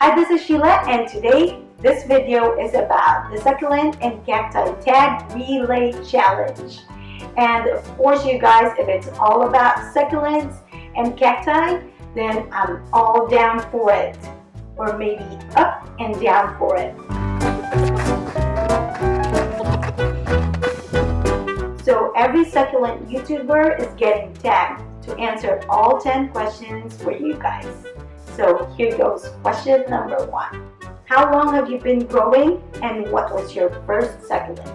Hi, this is Sheila, and today this video is about the Succulent and Cacti Tag Relay Challenge. And of course, you guys, if it's all about succulents and cacti, then I'm all down for it, or maybe up and down for it. So every succulent YouTuber is getting tagged to answer all 10 questions for you guys. So here goes question number 1. How long have you been growing, and what was your first succulent?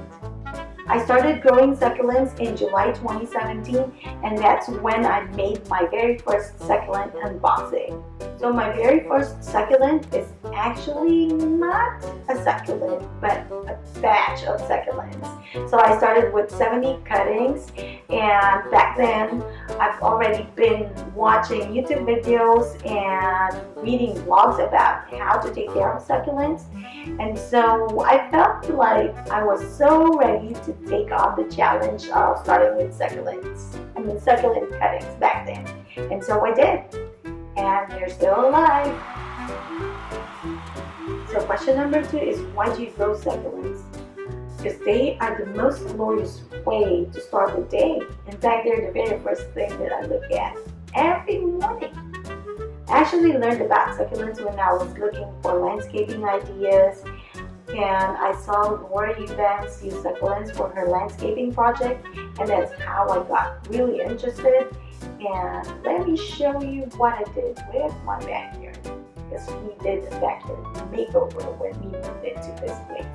I started growing succulents in July 2017, and that's when I made my very first succulent unboxing. So my very first succulent is actually not a succulent, but a batch of succulents. So I started with 70 cuttings, and back then I've already been watching YouTube videos and reading blogs about how to take care of succulents. And so I felt like I was so ready to take on the challenge of starting with succulent cuttings back then. And so I did. And they're still alive. So question number 2 is, why do you grow succulents? Because they are the most glorious way to start the day. In fact, they're the very first thing that I look at every morning. I actually learned about succulents when I was looking for landscaping ideas, and I saw Laura Eubanks use succulents for her landscaping project, and that's how I got really interested. And let me show you what I did with my backyard, because we did a backyard makeover when we moved into this place.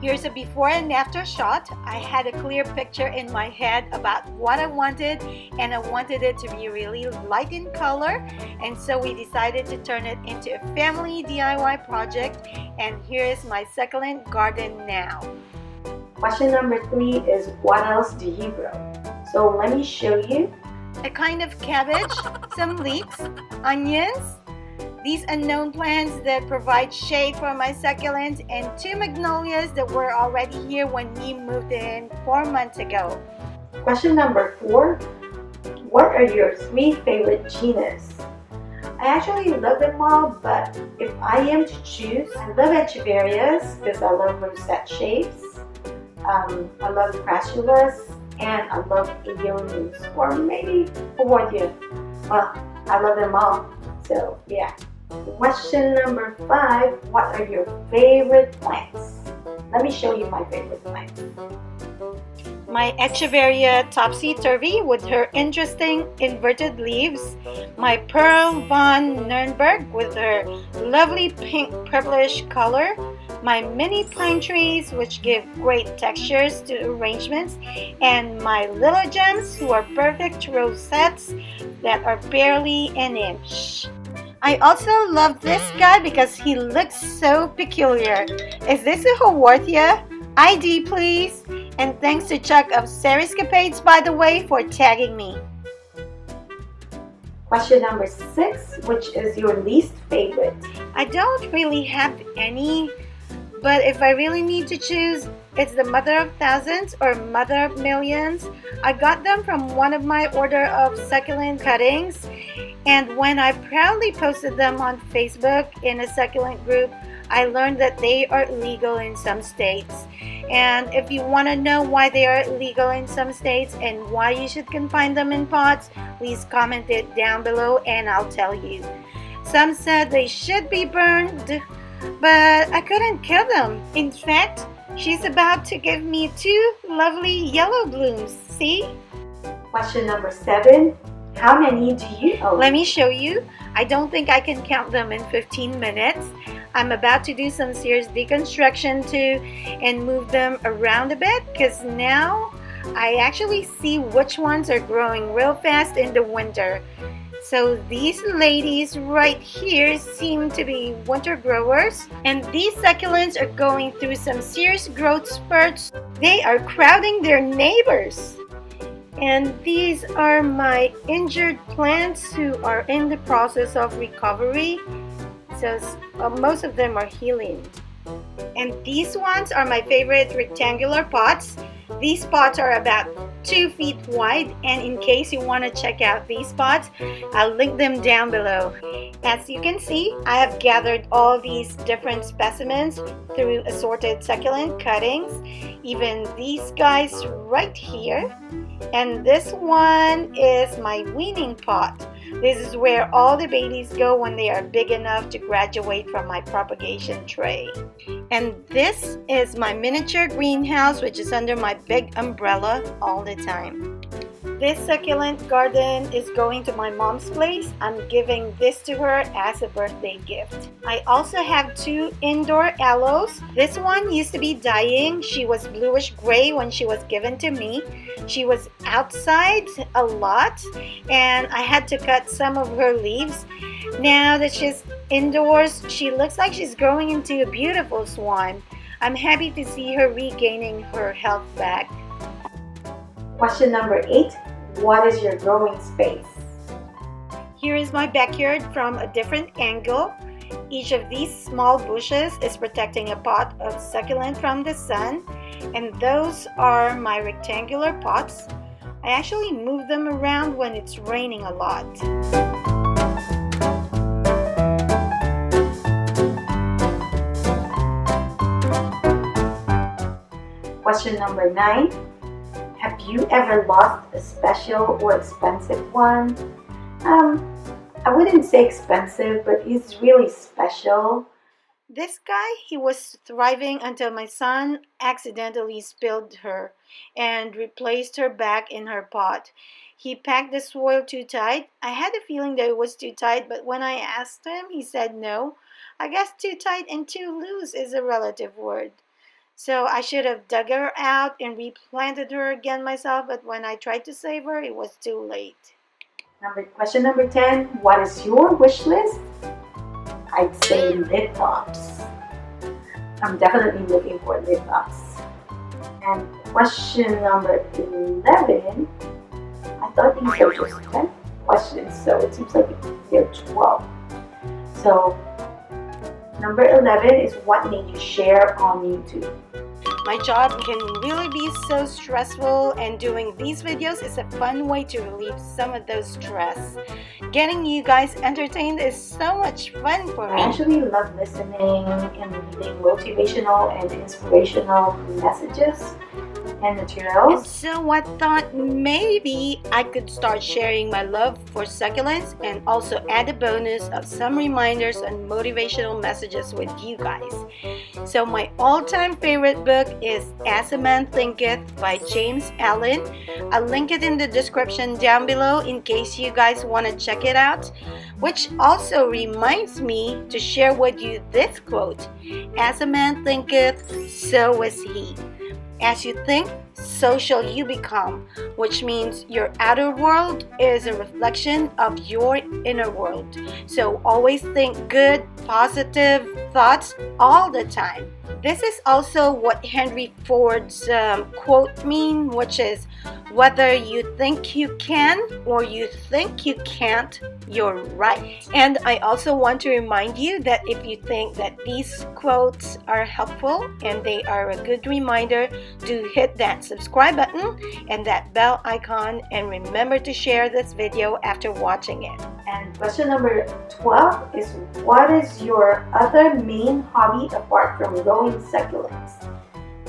Here's a before and after shot. I had a clear picture in my head about what I wanted, and I wanted it to be really light in color, and so we decided to turn it into a family DIY project, and here is my succulent garden now. Question number 3 is, what else do you grow? So let me show you. A kind of cabbage, some leeks, onions, these unknown plants that provide shade for my succulents, and 2 magnolias that were already here when we moved in 4 months ago. Question number 4. What are your 3 favorite genus? I actually love them all, but if I am to choose, I love echeverias because I love rosette shapes. I love crassulas, and I love aeolus, or maybe Fordia. Well, I love them all, so yeah. Question number 5, what are your favorite plants? Let me show you my favorite plants. My echeveria topsy-turvy with her interesting inverted leaves, my Pearl von Nürnberg with her lovely pink purplish color, my mini pine trees which give great textures to arrangements, and my little gems who are perfect rosettes that are barely an inch. I also love this guy because he looks so peculiar. Is this a Haworthia? ID please. And thanks to Chuck of Seriscapades, by the way, for tagging me. Question number 6, which is your least favorite? I don't really have any, but if I really need to choose, it's the Mother of Thousands or Mother of Millions. I got them from one of my order of succulent cuttings, and when I proudly posted them on Facebook in a succulent group, I learned that they are illegal in some states. And if you want to know why they are illegal in some states and why you should confine them in pots, please comment it down below and I'll tell you. Some said they should be burned, but I couldn't kill them. In fact, she's about to give me 2 lovely yellow blooms. See? Question number 7. How many do you own? Let me show you. I don't think I can count them in 15 minutes. I'm about to do some serious deconstruction too and move them around a bit, because now I actually see which ones are growing real fast in the winter. So these ladies right here seem to be winter growers, and these succulents are going through some serious growth spurts. They are crowding their neighbors. And these are my injured plants who are in the process of recovery. So most of them are healing. And these ones are my favorite rectangular pots. These pots are about 2 feet wide, and in case you want to check out these pots, I'll link them down below. As you can see, I have gathered all these different specimens through assorted succulent cuttings, even these guys right here. And this one is my weaning pot. This is where all the babies go when they are big enough to graduate from my propagation tray. And this is my miniature greenhouse, which is under my big umbrella all the time. This succulent garden is going to my mom's place. I'm giving this to her as a birthday gift. I also have 2 indoor aloes. This one used to be dying. She was bluish gray when she was given to me. She was outside a lot and I had to cut some of her leaves. Now that she's indoors, she looks like she's growing into a beautiful swan. I'm happy to see her regaining her health back. Question number 8. What is your growing space? Here is my backyard from a different angle. Each of these small bushes is protecting a pot of succulent from the sun, and those are my rectangular pots. I actually move them around when it's raining a lot. Question number 9. Have you ever lost a special or expensive one? I wouldn't say expensive, but it's really special. This guy, he was thriving until my son accidentally spilled her and replaced her back in her pot. He packed the soil too tight. I had a feeling that it was too tight, but when I asked him, he said no. I guess too tight and too loose is a relative word. So I should have dug her out and replanted her again myself, but when I tried to save her, it was too late. Question number 10. What is your wish list? I'd say lid tops. I'm definitely looking for lid tops. And question number 11. I thought these were just 10 questions, so it seems like they're 12. So number 11 is what made you share on YouTube? My job can really be so stressful, and doing these videos is a fun way to relieve some of those stress. Getting you guys entertained is so much fun for me. I actually love listening and reading motivational and inspirational messages and materials. And so I thought maybe I could start sharing my love for succulents and also add a bonus of some reminders and motivational messages with you guys. So my all-time favorite book is As a Man Thinketh by James Allen. I'll link it in the description down below in case you guys want to check it out. Which also reminds me to share with you this quote. As a man thinketh, so is he. As you think, so shall you become, which means your outer world is a reflection of your inner world. So always think good, positive thoughts all the time. This is also what Henry Ford's quote means, which is, whether you think you can or you think you can't, you're right. And I also want to remind you that if you think that these quotes are helpful and they are a good reminder, do hit that subscribe button and that bell icon, and remember to share this video after watching it. And question number 12 is, what is your other main hobby apart from growing succulents?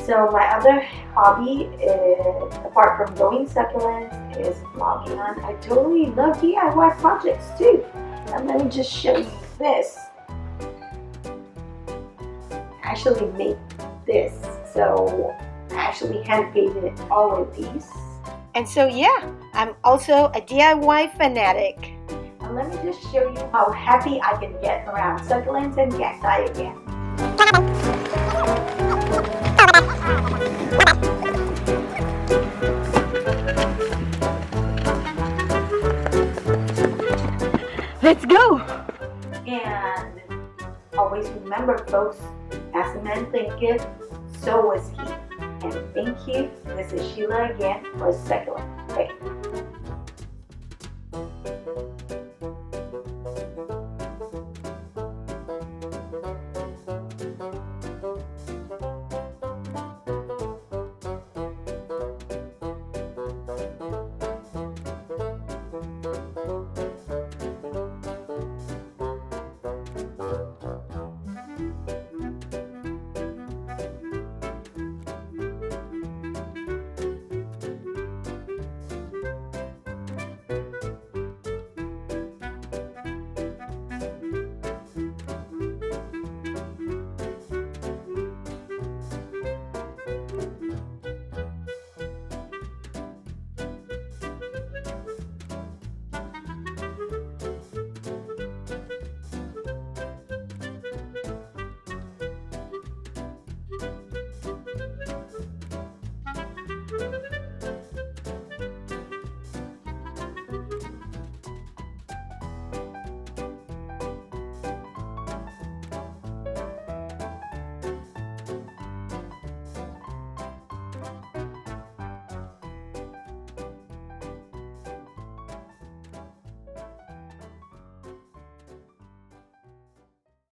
So my other hobby, apart from growing succulents, is vlogging. I totally love DIY projects too. And let me just show you this. I actually made this. So I actually hand painted all of these. And so yeah, I'm also a DIY fanatic. And let me just show you how happy I can get around succulents and cacti again. Let's go! And always remember, folks, as a man thinketh, so was he. And thank you. This is Sheila again for Succulent. Okay.